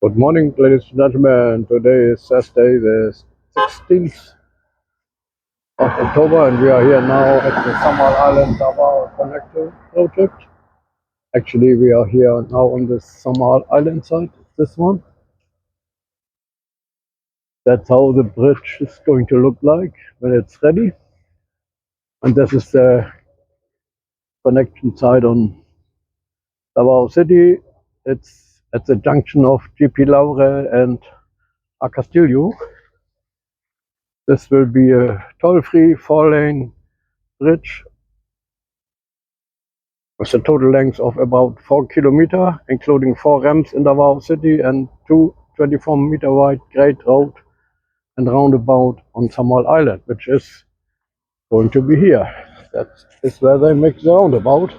Good morning, ladies and gentlemen. Today is Thursday, the 16th of October, and we are here now at the Samal Island Davao connector project. Actually, we are here now on the Samal Island side, this one. That's how the bridge is going to look like when it's ready. And this is the connection side on Davao City. It's at the junction of GP Laurel and A Castillo. This will be a toll-free 4-lane bridge with a total length of about 4 kilometers, including 4 ramps in Davao City and 2 24-meter wide grade road and roundabout on Samal Island, which is going to be here. That is where they make the roundabout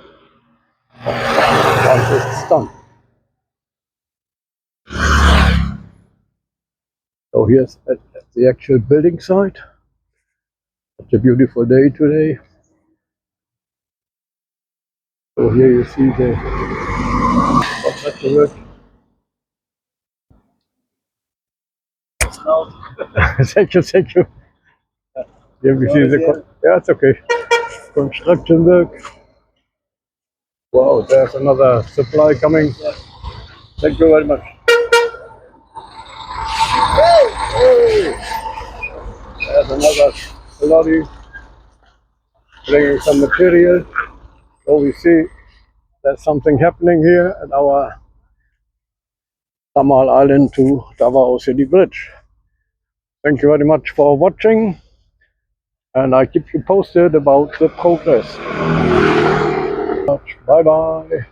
once it's done. So here's at the actual building site. It's a beautiful day today. So here you see the construction work. Thank you, thank you. Here we see the yeah, it's okay. Construction work. Wow, there's another supply coming. Thank you very much. There's another lorry bringing some material. So we see there's something happening here at our Samal Island to Davao City Bridge. Thank you very much for watching, and I keep you posted about the progress. Bye bye.